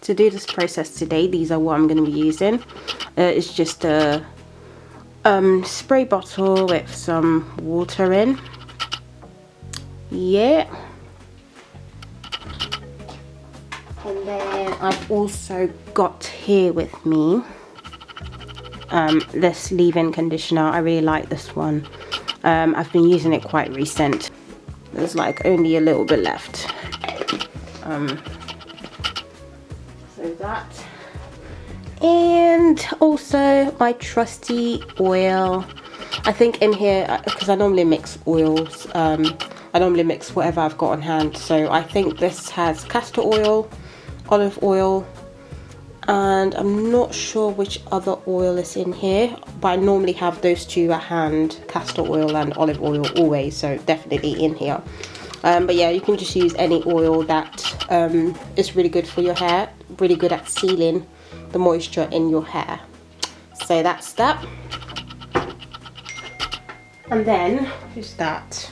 to do this process today, these are what I'm going to be using. It's just a spray bottle with some water in. Yeah. And then I've also got here with me this leave-in conditioner. I really like this one. I've been using it quite recent. There's like only a little bit left. So that. And also my trusty oil. I think in here, because I normally mix oils, I normally mix whatever I've got on hand. So I think this has castor oil, olive oil, and I'm not sure which other oil is in here, but I normally have those two at hand, castor oil and olive oil always, so definitely in here. But yeah, you can just use any oil that is really good for your hair, really good at sealing the moisture in your hair. So that's that. And then, who's that?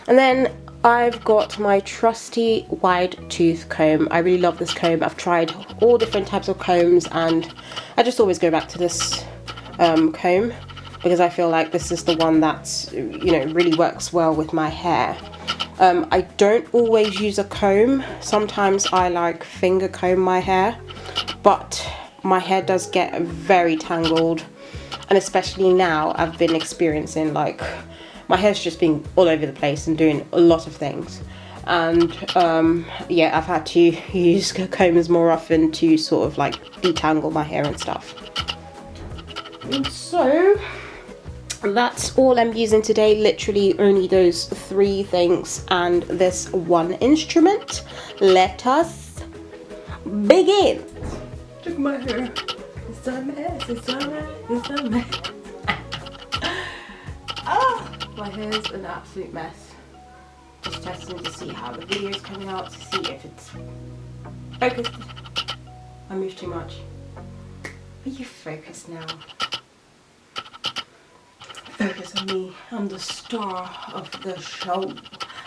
And then I've got my trusty wide tooth comb. I really love this comb. I've tried all different types of combs and I just always go back to this comb because I feel like this is the one that's, you know, really works well with my hair. I don't always use a comb. Sometimes I like finger comb my hair, but my hair does get very tangled, and especially now I've been experiencing like my hair's just been all over the place and doing a lot of things, and yeah, I've had to use combs more often to sort of like detangle my hair and stuff. And so that's all I'm using today, literally only those 3 things and this one instrument. Let us begin. Look at my hair. It's a mess, it's a mess, it's a mess. Oh, my hair's an absolute mess. Just testing to see how the video is coming out, to see if it's focused. I moved too much. Are you focused now? Focus on me. I'm the star of the show.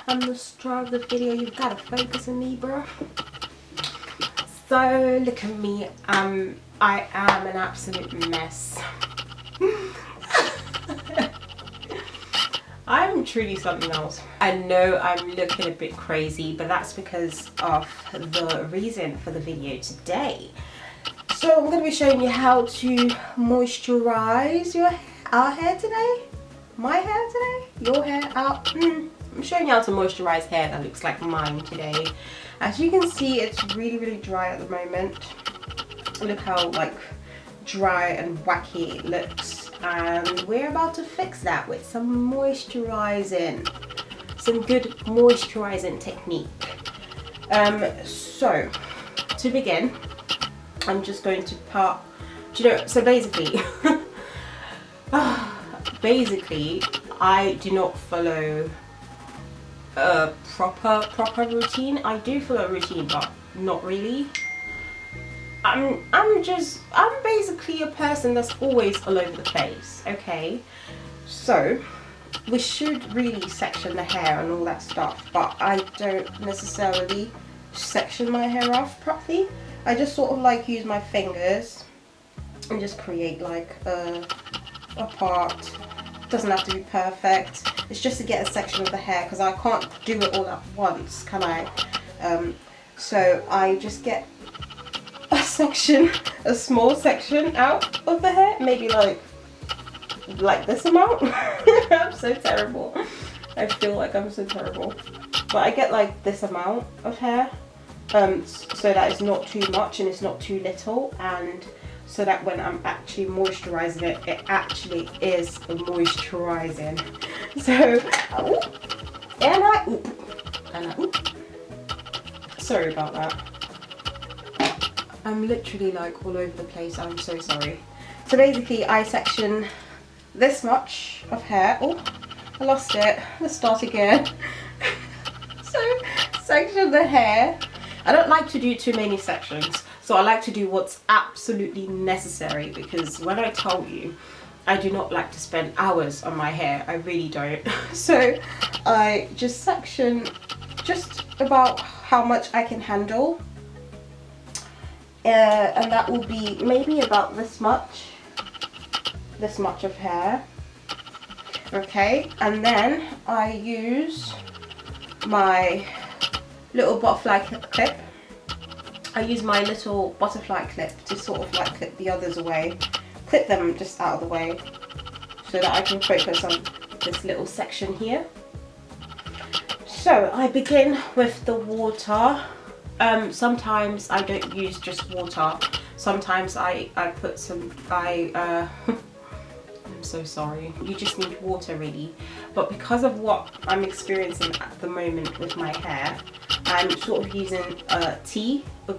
I'm the star of the video. You've got to focus on me, bro. So look at me. I am an absolute mess. I'm truly something else. I know I'm looking a bit crazy, but that's because of the reason for the video today. So I'm going to be showing you how to moisturize our hair today. My hair today? Your hair? I'm showing you how to moisturize hair that looks like mine today. As you can see, it's really, really dry at the moment. Look how like dry and wacky it looks. And we're about to fix that with some moisturizing. Some good moisturizing technique. So, to begin, I'm just going to part, do you know, so basically, I do not follow a proper routine. I do follow a routine, but not really. I'm basically a person that's always all over the place, okay? So, we should really section the hair and all that stuff, but I don't necessarily section my hair off properly. I just sort of like use my fingers and just create like a part. Doesn't have to be perfect. It's just to get a section of the hair because I can't do it all at once, can I? So I just get a section, a small section out of the hair, maybe like this amount. I'm so terrible. I feel like I'm so terrible. But I get like this amount of hair, so that it's not too much and it's not too little, and so that when I'm actually moisturizing it, it actually is moisturizing. So, sorry about that. I'm literally like all over the place. I'm so sorry. So basically, I section this much of hair. Oh, I lost it. Let's start again. So, section the hair. I don't like to do too many sections. So I like to do what's absolutely necessary, because when I told you, I do not like to spend hours on my hair. I really don't. So I just section just about how much I can handle. and that will be maybe about this much of hair. Okay, and then I use my little butterfly clip. I use my little butterfly clip to sort of like clip the others away, clip them just out of the way so that I can focus on this little section here. So I begin with the water. Sometimes I don't use just water. Sometimes I put some, I'm so sorry, you just need water really. But because of what I'm experiencing at the moment with my hair, I'm sort of using a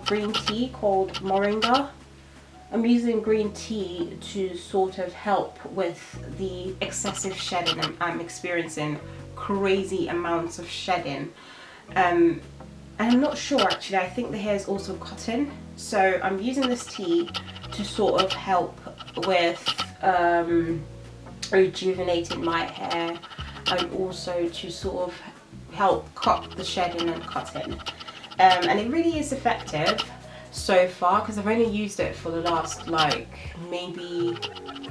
green tea called Moringa. I'm using green tea to sort of help with the excessive shedding I'm experiencing, crazy amounts of shedding. And I'm not sure actually, I think the hair is also cotton. So I'm using this tea to sort of help with rejuvenating my hair, and also to sort of help cut the shedding and cutting. And it really is effective so far, because I've only used it for the last like maybe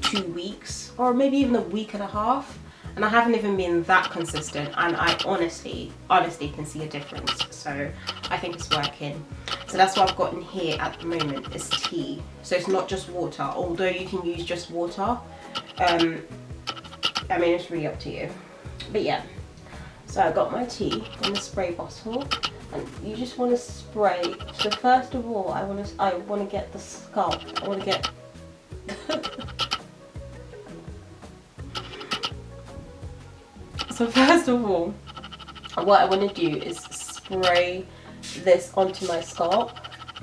2 weeks or maybe even a week and a half, and I haven't even been that consistent, and I honestly can see a difference. So I think it's working. So that's what I've got in here at the moment, is tea. So it's not just water, although you can use just water. I mean, it's really up to you. But yeah, so I got my tea in the spray bottle, and you just want to spray. So first of all, I want to get the scalp. I want to get so first of all, what I want to do is spray this onto my scalp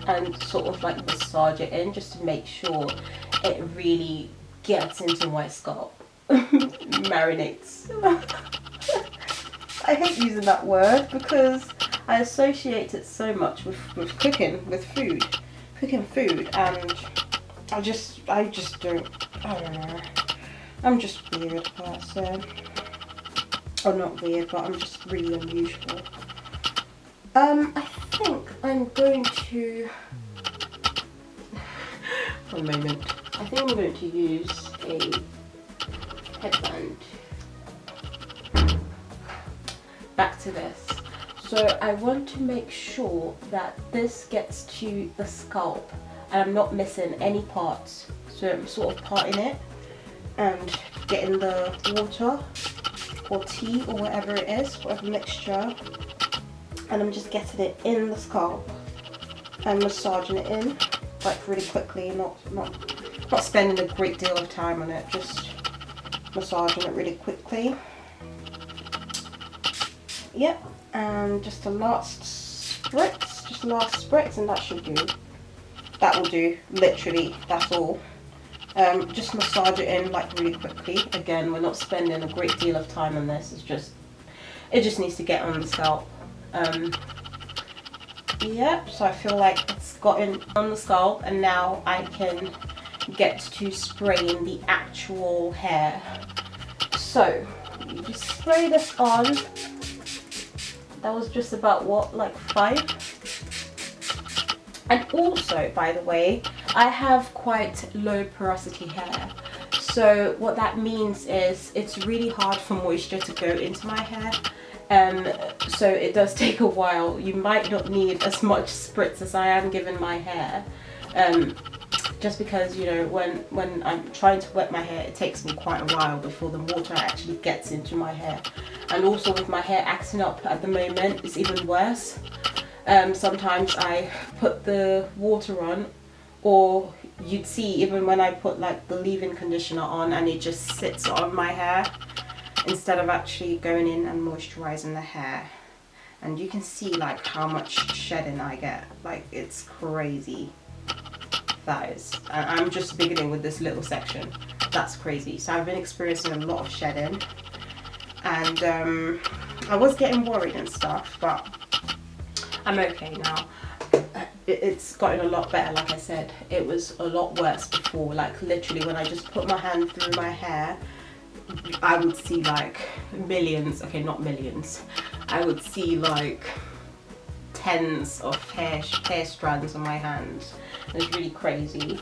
and sort of like massage it in, just to make sure it really gets into my scalp. Marinates. I hate using that word because I associate it so much with cooking, with food, and I just don't, I don't know. I'm just a weird person. Oh, not weird, but I'm just really unusual. I think I'm going to, one moment, I think I'm going to use a headband. Back to this. So I want to make sure that this gets to the scalp and I'm not missing any parts. So I'm sort of parting it and getting the water or tea or whatever it is, whatever mixture, and I'm just getting it in the scalp and massaging it in like really quickly, not spending a great deal of time on it, just massaging it really quickly. Yep, and just a last spritz, and that should do. That will do, literally, that's all. Just massage it in like really quickly. Again, we're not spending a great deal of time on this, it just needs to get on the scalp. Yep, so I feel like it's gotten on the scalp, and now I can get to spraying the actual hair. So you just spray this on. That was just about what, like 5? And also, by the way, I have quite low porosity hair. So what that means is it's really hard for moisture to go into my hair. So it does take a while. You might not need as much spritz as I am giving my hair. Just because, you know, when I'm trying to wet my hair, it takes me quite a while before the water actually gets into my hair. And also with my hair acting up at the moment, it's even worse. Sometimes I put the water on, or you'd see even when I put like the leave-in conditioner on, and it just sits on my hair instead of actually going in and moisturizing the hair. And you can see like how much shedding I get. Like, it's crazy. That is, and I'm just beginning with this little section. That's crazy. So I've been experiencing a lot of shedding, and I was getting worried and stuff, but I'm okay now. It's gotten a lot better. Like I said, it was a lot worse before. Like literally, when I just put my hand through my hair, I would see like millions, okay, not millions, I would see like tens of hair strands on my hands. It's really crazy.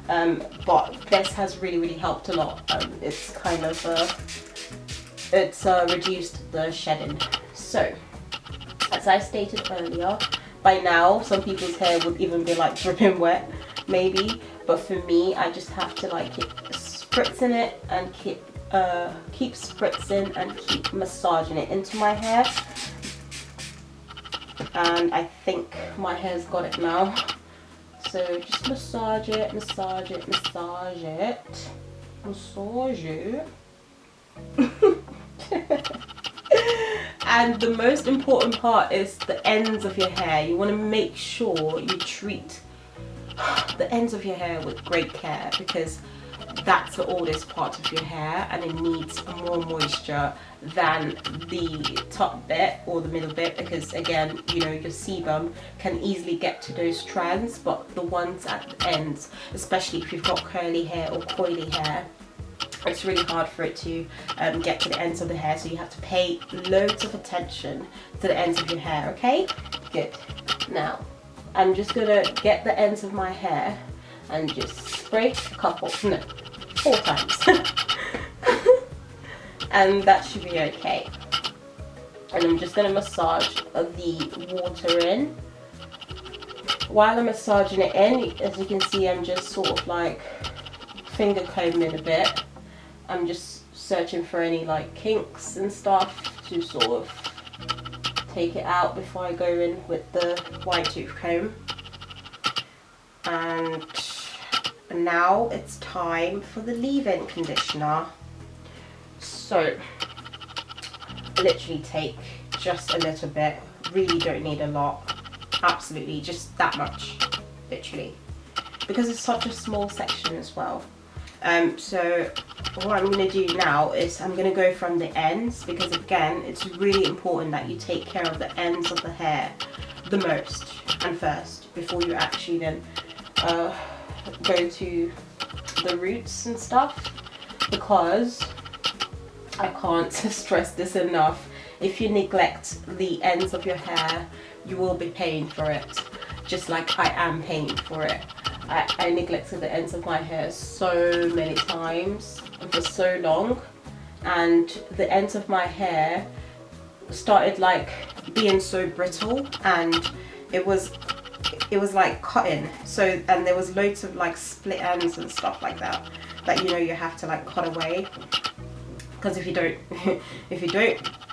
But this has really helped a lot. It's kind of reduced the shedding. So, as I stated earlier, by now some people's hair would even be like dripping wet, maybe. But for me, I just have to like keep spritzing it and keep spritzing and keep massaging it into my hair. And I think my hair's got it now. So just massage it, massage it, massage it, massage it. And the most important part is the ends of your hair. You want to make sure you treat the ends of your hair with great care, because that's the oldest part of your hair and it needs more moisture than the top bit or the middle bit, because again, you know, your sebum can easily get to those strands, but the ones at the ends, especially if you've got curly hair or coily hair, it's really hard for it to get to the ends of the hair, so you have to pay loads of attention to the ends of your hair, okay? Good. Now, I'm just gonna get the ends of my hair and just spray a couple, no, 4 times. And that should be okay. And I'm just gonna massage the water in. While I'm massaging it in, as you can see, I'm just sort of like finger combing a bit. I'm just searching for any like kinks and stuff to sort of take it out before I go in with the wide tooth comb. And now it's time for the leave-in conditioner. So literally take just a little bit, really don't need a lot, absolutely just that much, literally, because it's such a small section as well. So what I'm going to do now is I'm going to go from the ends, because again, it's really important that you take care of the ends of the hair the most and first before you actually then go to the roots and stuff, because I can't stress this enough. If you neglect the ends of your hair, you will be paying for it, just like I am paying for it. I neglected the ends of my hair so many times and for so long, and the ends of my hair started like being so brittle, and it was like cutting. So, and there was loads of like split ends and stuff like that you know you have to like cut away, because if you don't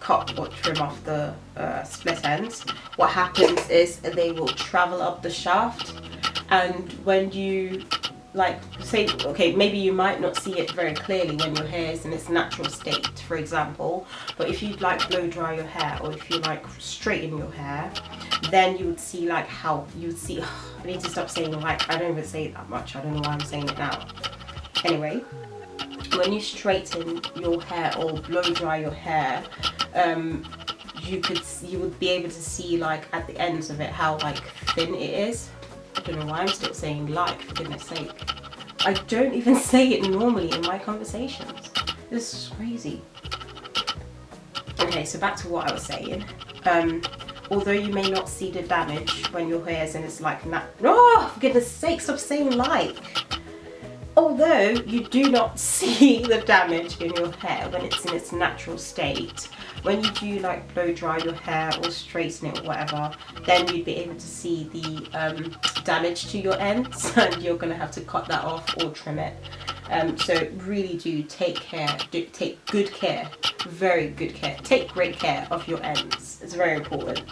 cut or trim off the split ends, what happens is they will travel up the shaft. And when you like say, okay, maybe you might not see it very clearly when your hair is in its natural state, for example, but if you like blow dry your hair, or if you like straighten your hair, then you would see like how you would see, I need to stop saying like, I don't even say it that much, I don't know why I'm saying it now. Anyway, when you straighten your hair or blow dry your hair, you would be able to see like at the ends of it how like thin it is. I don't know why I'm still saying like, for goodness sake. I don't even say it normally in my conversations. This is crazy. Okay, so back to what I was saying. Although you may not see the damage when your hair is in its like oh, for goodness sake, stop saying like. Although you do not see the damage in your hair when it's in its natural state, when you do like blow dry your hair or straighten it or whatever, then you'd be able to see the damage to your ends, and you're going to have to cut that off or trim it. So really do take care, take good care, very good care, take great care of your ends. It's very important.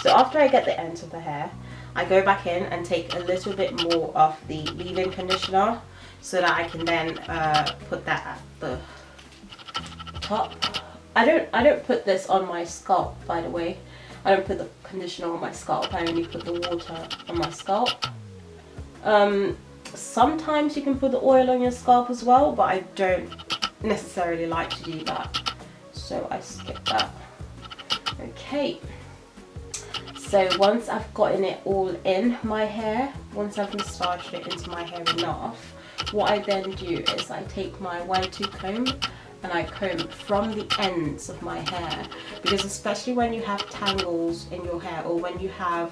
So after I get the ends of the hair, I go back in and take a little bit more of the leave-in conditioner, so that I can then put that at the top. I don't put this on my scalp, by the way. I don't put the conditioner on my scalp. I only put the water on my scalp. Sometimes you can put the oil on your scalp as well, but I don't necessarily like to do that, so I skip that. Okay. So once I've gotten it all in my hair, once I've massaged it into my hair enough, what I then do is I take my wide tooth comb and I comb from the ends of my hair, because especially when you have tangles in your hair, or when you have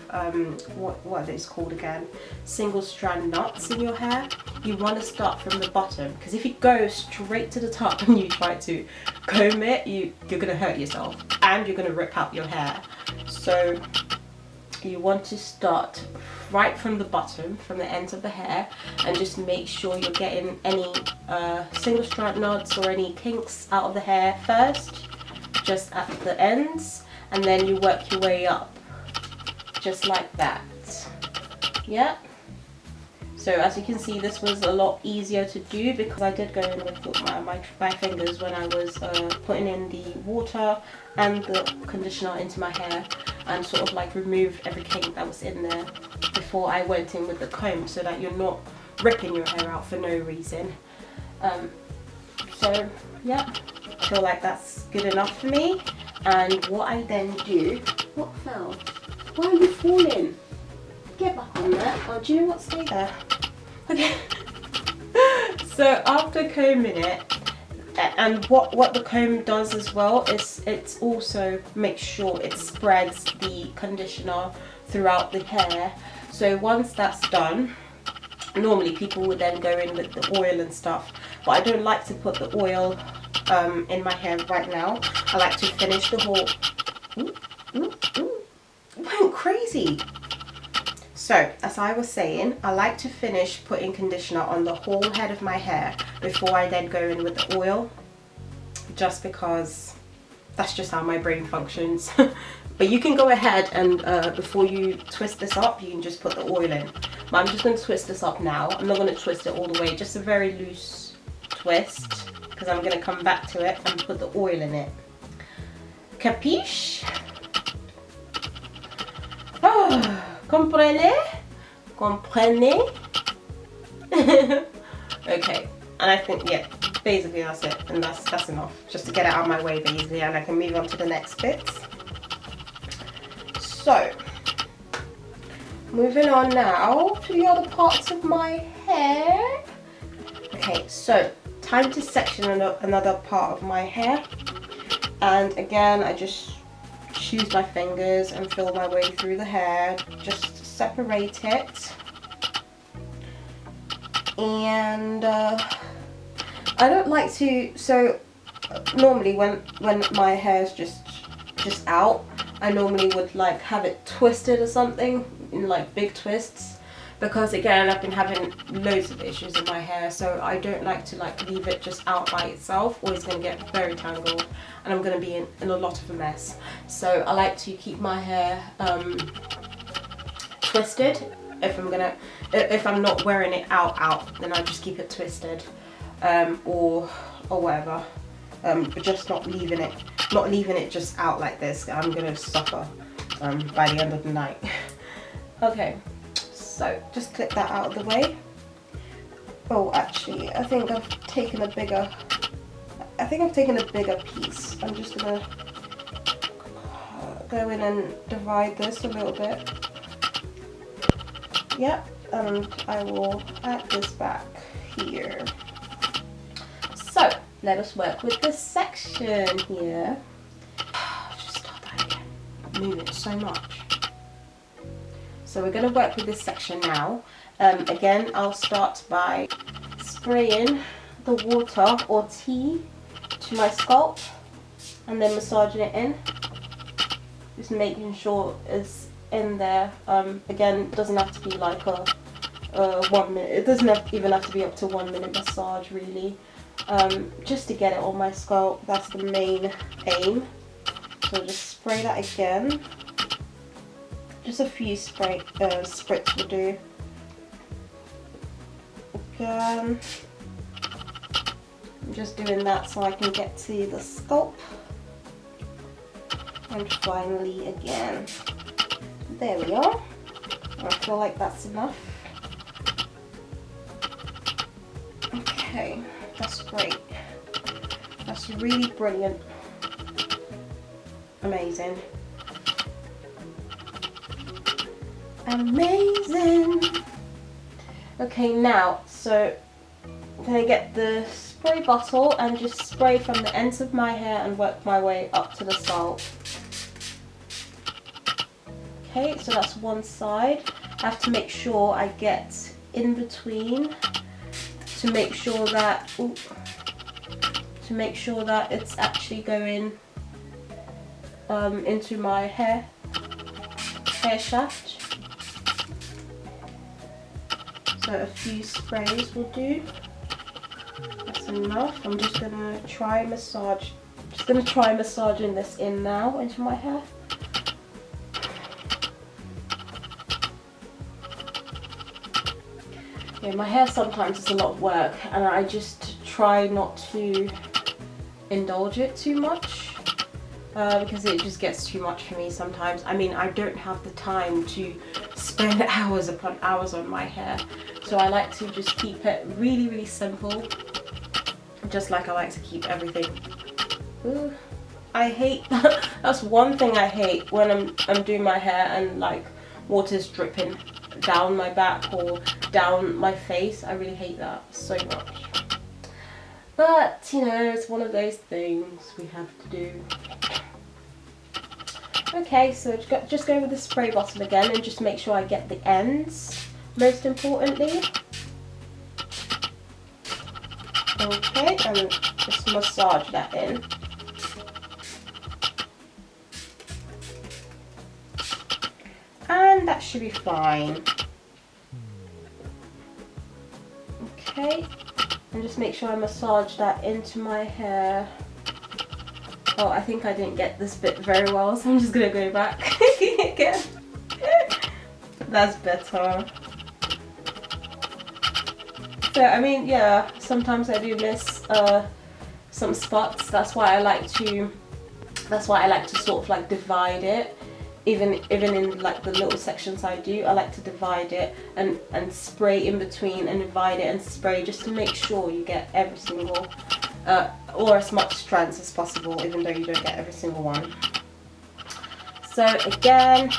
what is it called again, single strand knots in your hair, you want to start from the bottom, because if you go straight to the top and you try to comb it, you're gonna hurt yourself and you're gonna rip out your hair. So you want to start right from the bottom, from the ends of the hair, and just make sure you're getting any single strand knots or any kinks out of the hair first, just at the ends, and then you work your way up, just like that. Yeah. So as you can see, this was a lot easier to do because I did go in with my fingers when I was putting in the water and the conditioner into my hair, and sort of like removed every kink that was in there before I went in with the comb, so that you're not ripping your hair out for no reason. So yeah, I feel like that's good enough for me. And what I then do, what fell? Why are you falling? Get back on there. Oh, do you know what? Stay there. Okay. So after combing it, and what the comb does as well is it's also makes sure it spreads the conditioner throughout the hair. So once that's done, normally people would then go in with the oil and stuff, but I don't like to put the oil in my hair right now. I like to finish the whole... Went crazy. So, as I was saying, I like to finish putting conditioner on the whole head of my hair before I then go in with the oil, just because that's just how my brain functions. But you can go ahead and before you twist this up, you can just put the oil in. But I'm just going to twist this up now. I'm not going to twist it all the way, just a very loose twist, because I'm going to come back to it and put the oil in it. Capiche? Oh. Comprenez? Comprenez? Okay, and I think, yeah, basically that's it, and that's enough, just to get it out of my way basically, and I can move on to the next bits. So, moving on now to the other parts of my hair. Okay, so time to section another part of my hair, and again I just choose my fingers and feel my way through the hair, just separate it. And I don't like to, so normally when my hair is just out, I normally would like have it twisted or something, in like big twists, because again I've been having loads of issues in my hair, so I don't like to like leave it just out by itself, or it's going to get very tangled and I'm going to be in a lot of a mess. So I like to keep my hair twisted. If I'm not wearing it out, then I just keep it twisted, or whatever, but just not leaving it just out like this. I'm gonna suffer by the end of the night. Okay, so just clip that out of the way. Oh, actually, I think I've taken a bigger piece. I'm just gonna go in and divide this a little bit. Yep, and I will add this back here. So, let us work with this section here. Just start that again. Moving so much. So we're going to work with this section now. Again, I'll start by spraying the water or tea to my scalp and then massaging it in. Just making sure it's in there. Again, it doesn't have to be like a 1 minute, it doesn't even have to be up to 1 minute massage really, just to get it on my scalp. That's the main aim. So just spray that again, just a few spritz will do. Again, I'm just doing that so I can get to the scalp, and finally again. There we are. I feel like that's enough. Okay, that's great. That's really brilliant. Amazing. Amazing. Okay, now, so I'm gonna get the spray bottle and just spray from the ends of my hair and work my way up to the scalp. Okay, so that's one side. I have to make sure I get in between to make sure that it's actually going into my hair shaft. So a few sprays will do. That's enough. I'm just gonna try massaging this in now into my hair. Yeah, my hair sometimes is a lot of work, and I just try not to indulge it too much because it just gets too much for me sometimes. I mean, I don't have the time to spend hours upon hours on my hair, so I like to just keep it really, really simple, just like I like to keep everything. Ooh, I hate that. That's one thing I hate when I'm doing my hair and like water's dripping down my back or down my face. I really hate that so much. But you know, it's one of those things we have to do. Okay, so just go with the spray bottle again and just make sure I get the ends, most importantly. Okay, and just massage that in. And that should be fine. Okay, and just make sure I massage that into my hair. Oh, I think I didn't get this bit very well, so I'm just gonna go back again. That's better. So, I mean, yeah, sometimes I do miss some spots. That's why I like to sort of like divide it. Even in like the little sections I do, I like to divide it and spray in between and divide it and spray just to make sure you get every single or as much strands as possible, even though you don't get every single one. So again,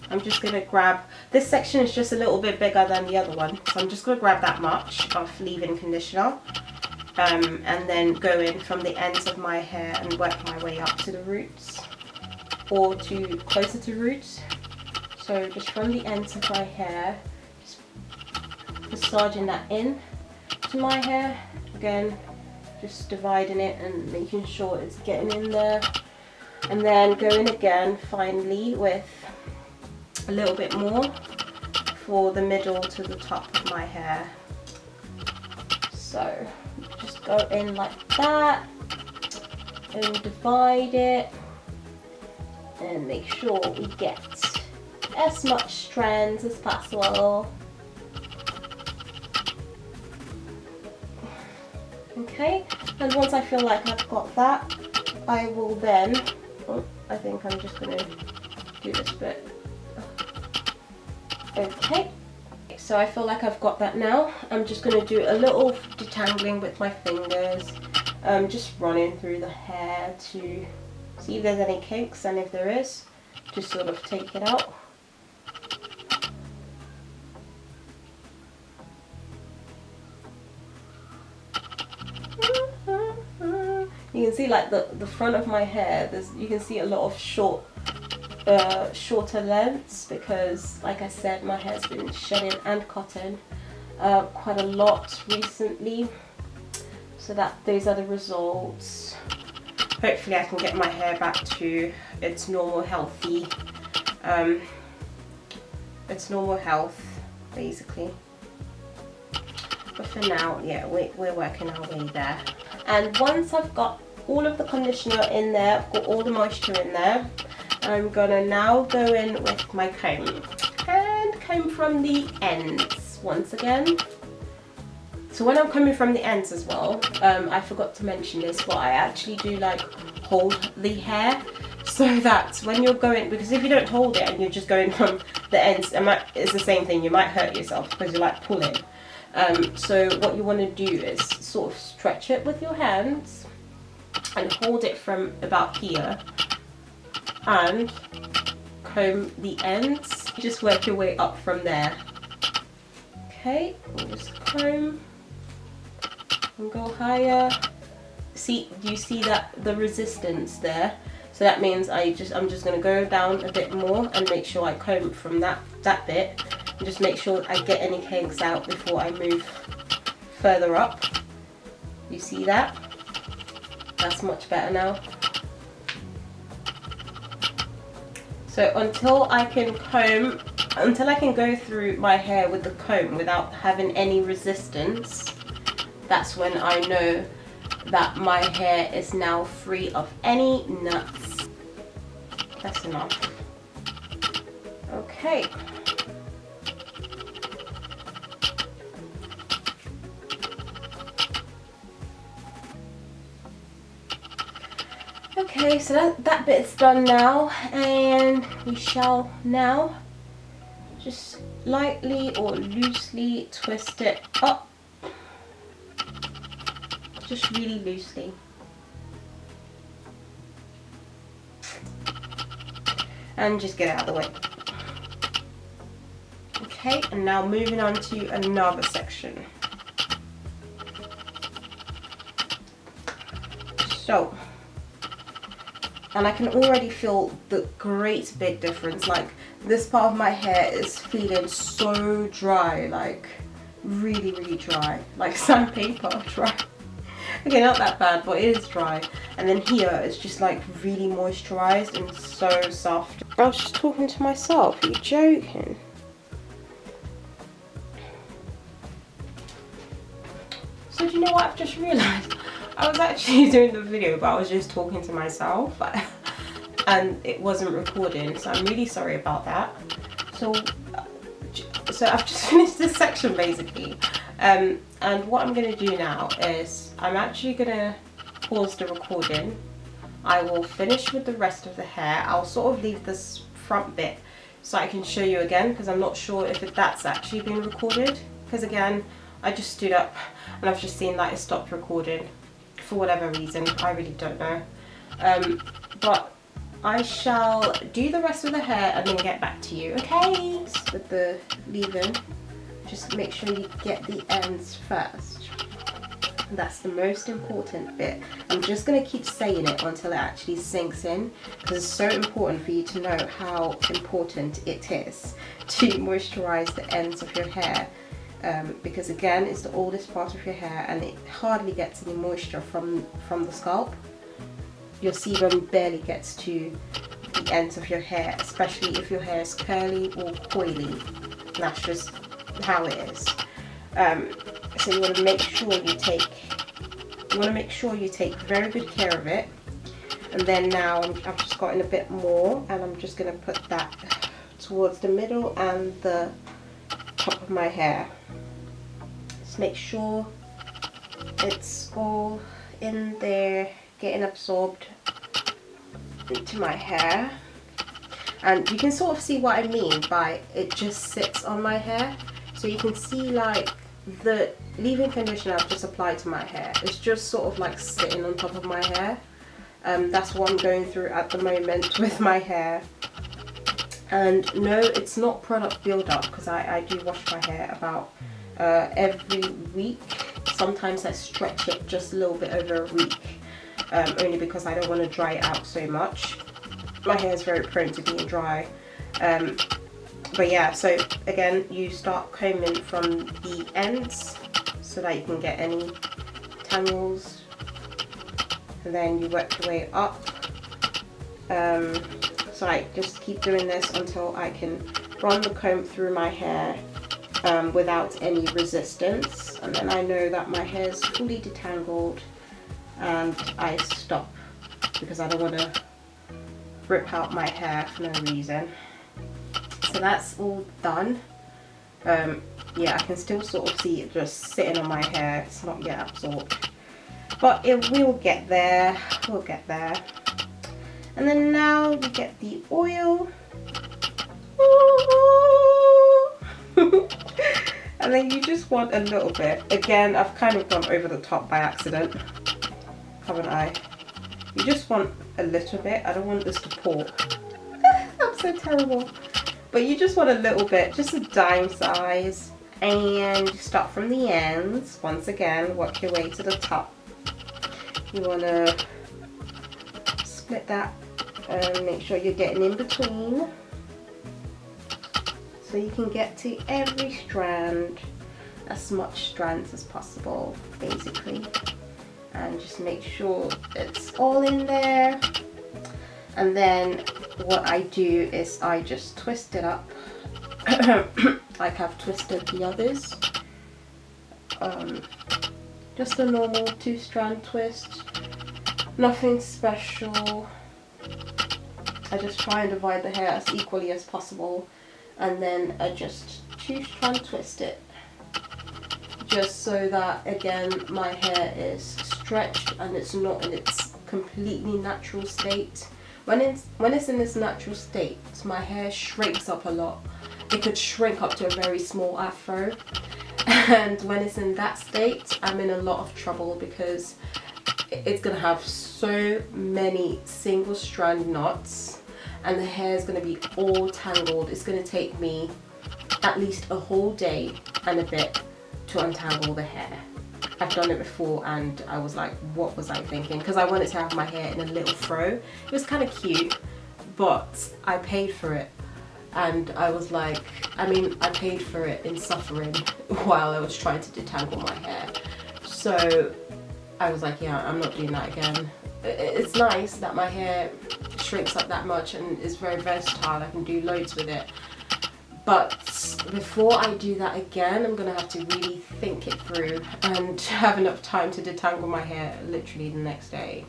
I'm just going to grab, this section is just a little bit bigger than the other one, so I'm just going to grab that much of leave-in conditioner and then go in from the ends of my hair and work my way up to the roots, or to closer to roots. So just from the ends of my hair, just massaging that in to my hair. Again, just dividing it and making sure it's getting in there. And then go in again finally with a little bit more for the middle to the top of my hair. So just go in like that and divide it. And make sure we get as much strands as possible. Okay, and once I feel like I've got that, I will then, oh, I think I'm just going to do this bit. Okay, so I feel like I've got that now. I'm just going to do a little detangling with my fingers, just running through the hair to see if there's any kinks, and if there is, just sort of take it out. You can see like the front of my hair, you can see a lot of shorter lengths, because like I said, my hair's been shedding and cutting quite a lot recently. So those are the results. Hopefully I can get my hair back to its normal healthy, its normal health basically. But for now, yeah, we're working our way there. And once I've got all of the conditioner in there, I've got all the moisture in there, I'm gonna now go in with my comb and comb from the ends once again. So when I'm combing from the ends as well, I forgot to mention this, but I actually do like hold the hair so that when you're going, because if you don't hold it and you're just going from the ends, it's the same thing, you might hurt yourself because you're like pulling. So what you want to do is sort of stretch it with your hands and hold it from about here and comb the ends. You just work your way up from there. Okay, we'll just comb and go higher. See, do you see that, the resistance there? So that means I'm just gonna go down a bit more and make sure I comb from that bit, and just make sure I get any kinks out before I move further up. You see that? That's much better now. So until I can go through my hair with the comb without having any resistance, that's when I know that my hair is now free of any nuts. That's enough. Okay. Okay, so that bit's done now, and we shall now just lightly or loosely twist it up. Just really loosely. And just get it out of the way. Okay, and now moving on to another section. So, and I can already feel the great big difference. Like, this part of my hair is feeling so dry, like really, really dry, like sandpaper dry. Okay, not that bad, but it is dry. And then here, it's just like really moisturized and so soft. I was just talking to myself. Are you joking? So do you know what I've just realized? I was actually doing the video, but I was just talking to myself, and it wasn't recording. So I'm really sorry about that. So I've just finished this section basically. And what I'm going to do now is I'm actually going to pause the recording. I will finish with the rest of the hair. I'll sort of leave this front bit so I can show you again, because I'm not sure if that's actually been recorded, because again I just stood up and I've just seen that it stopped recording for whatever reason. I really don't know. But I shall do the rest of the hair and then get back to you, okay? With the leave-in, just make sure you get the ends first. That's the most important bit. I'm just going to keep saying it until it actually sinks in, because it's so important for you to know how important it is to moisturize the ends of your hair. Because again, it's the oldest part of your hair and it hardly gets any moisture from the scalp. Your sebum barely gets to the ends of your hair, especially if your hair is curly or coily. That's just how it is. So you want to make sure you take very good care of it. And then now I've just gotten a bit more, and I'm just going to put that towards the middle and the top of my hair. Just make sure it's all in there, getting absorbed into my hair. And you can sort of see what I mean by it just sits on my hair. So you can see like the leave-in conditioner I've just applied to my hair, it's just sort of like sitting on top of my hair. That's what I'm going through at the moment with my hair. And no, it's not product build-up, because I do wash my hair about every week. Sometimes I stretch it just a little bit over a week, only because I don't want to dry it out so much. My hair is very prone to being dry. But yeah, so again, you start combing from the ends so that you can get any tangles, and then you work your way up. So I just keep doing this until I can run the comb through my hair without any resistance, and then I know that my hair is fully detangled, and I stop because I don't want to rip out my hair for no reason. So that's all done. Yeah, I can still sort of see it just sitting on my hair. It's not yet absorbed, but it will get there. We'll get there. And then now we get the oil. And then you just want a little bit. Again, I've kind of gone over the top by accident, haven't I? You just want a little bit. I don't want this to pour. I'm so terrible. But you just want a little bit, just a dime size. And start from the ends. Once again, work your way to the top. You want to split that and make sure you're getting in between, so you can get to every strand, as much strands as possible basically, and just make sure it's all in there. And then what I do is I just twist it up like I've twisted the others. Just a normal 2-strand twist, nothing special. I just try and divide the hair as equally as possible, and then I just 2-strand twist it, just so that again my hair is stretched and it's not in its completely natural state. When it's in its natural state, my hair shrinks up a lot. It could shrink up to a very small afro, and when it's in that state, I'm in a lot of trouble because it's gonna have so many single strand knots and the hair is gonna be all tangled. It's gonna take me at least a whole day and a bit to untangle the hair. I've done it before and I was like, what was I thinking? Because I wanted to have my hair in a little fro. It was kind of cute, but I paid for it. And I was like, I mean, I paid for it in suffering while I was trying to detangle my hair. So I was like, yeah, I'm not doing that again. It's nice that my hair shrinks up that much and is very versatile. I can do loads with it. But before I do that again, I'm going to have to really think it through and have enough time to detangle my hair literally the next day.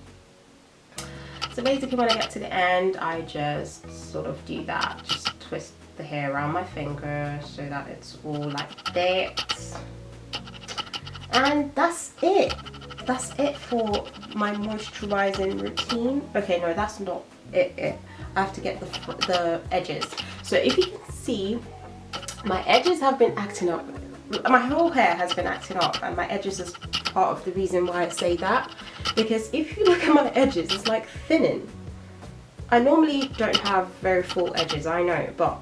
So basically when I get to the end, I just sort of do that. Just twist the hair around my finger so that it's all like that. And that's it. That's it for my moisturizing routine. Okay, no, that's not it. I have to get the edges. So if you can see, my edges have been acting up. My whole hair has been acting up, and my edges is part of the reason why I say that. Because if you look at my edges, it's like thinning. I normally don't have very full edges, I know, but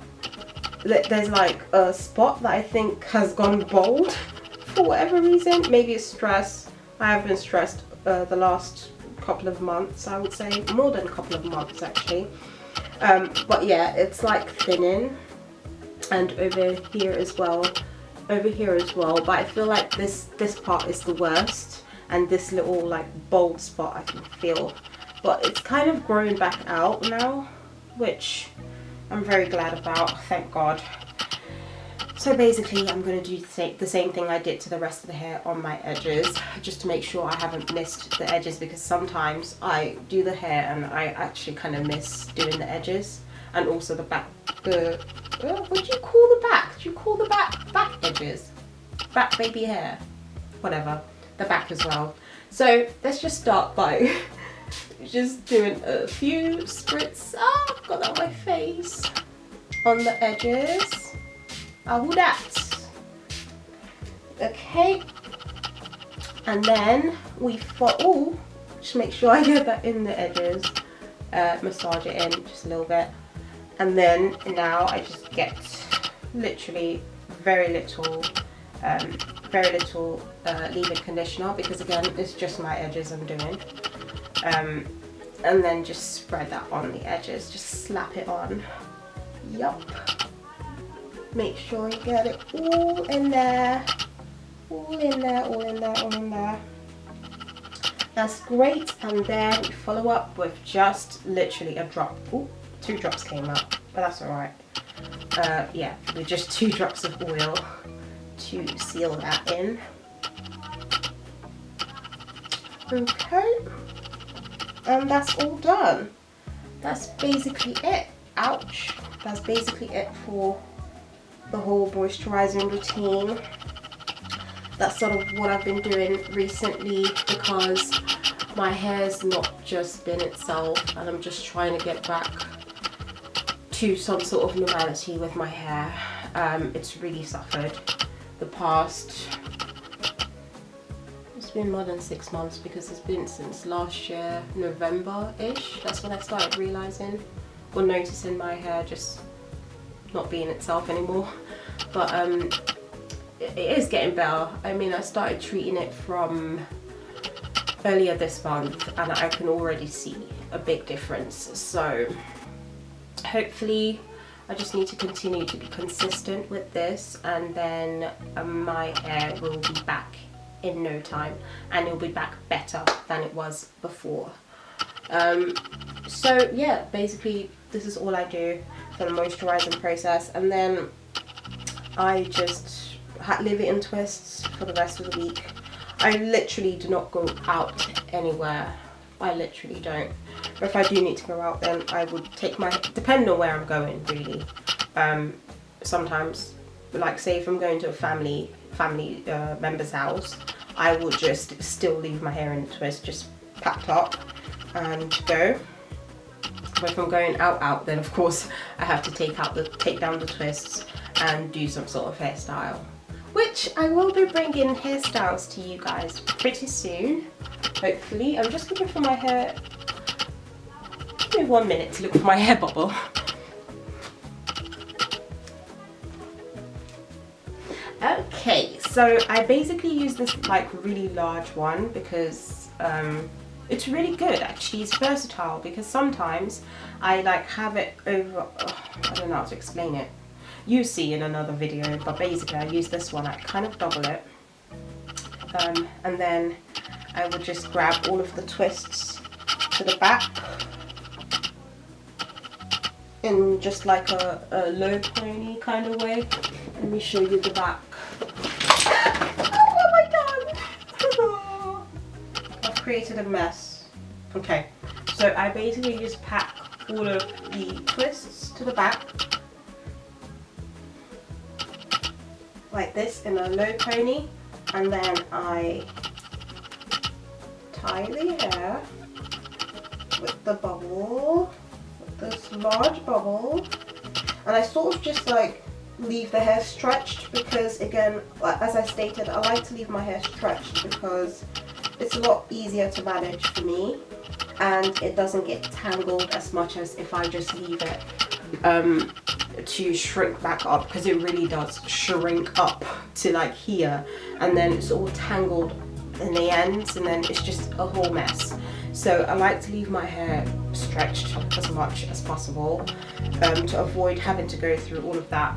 there's like a spot that I think has gone bald for whatever reason. Maybe it's stress. I have been stressed the last couple of months, I would say. More than a couple of months actually. But yeah, it's like thinning, and over here as well, but I feel like this part is the worst, and this little like bald spot I can feel, but it's kind of growing back out now, which I'm very glad about, thank God. So basically I'm going to do the same thing I did to the rest of the hair on my edges, just to make sure I haven't missed the edges, because sometimes I do the hair and I actually kind of miss doing the edges, and also the back, what do you call the back? Do you call the back edges? Back baby hair? Whatever. The back as well. So let's just start by just doing a few spritz. Oh, I've got that on my face. On the edges. I'll do that. Okay. And then just make sure I get that in the edges. Massage it in just a little bit. And then now I just get literally very little leave-in conditioner, because again it's just my edges I'm doing, and then just spread that on the edges, just slap it on. Yup. Make sure you get it all in there, all in there, all in there, all in there. That's great. And then we follow up with just literally a drop. Ooh, 2 drops came out, but that's alright. Yeah, with just 2 drops of oil to seal that in. Okay, and that's all done. That's basically it. Ouch. That's basically it for the whole moisturizing routine. That's sort of what I've been doing recently, because my hair's not just been itself, and I'm just trying to get back to some sort of normality with my hair. It's really suffered the past, it's been more than 6 months, because it's been since last year November-ish. That's when I started realizing or noticing my hair just not being itself anymore. But it is getting better. I mean, I started treating it from earlier this month and I can already see a big difference. So hopefully I just need to continue to be consistent with this, and then my hair will be back in no time, and it'll be back better than it was before. So yeah, basically this is all I do for the moisturizing process, and then I just leave it in twists for the rest of the week. I literally do not go out anywhere. I literally don't. But if I do need to go out, then I would take my, depending on where I'm going really. Sometimes, like say if I'm going to a family member's house, I will just still leave my hair in a twist, just packed up and go. But if I'm going out, then of course I have to take down the twists and do some sort of hairstyle, which I will be bringing hairstyles to you guys pretty soon, hopefully. I'm just looking for my hair. Give me 1 minute to look for my hair bubble. Okay, so I basically use this like really large one because it's really good actually. It's versatile because sometimes I like have it over, I don't know how to explain it. You see in another video, but basically I use this one, I kind of double it, and then I would just grab all of the twists to the back in just like a low pony kind of way. Let me show you the back. Oh, what have I done? I've created a mess. Okay, so I basically just pack all of the twists to the back like this in a low pony, and then I tie the hair with the bubble, with this large bubble, and I sort of just like leave the hair stretched because, again, as I stated, I like to leave my hair stretched because it's a lot easier to manage for me and it doesn't get tangled as much as if I just leave it to shrink back up, because it really does shrink up to like here, and then it's all tangled in the ends and then it's just a whole mess. So I like to leave my hair stretched as much as possible to avoid having to go through all of that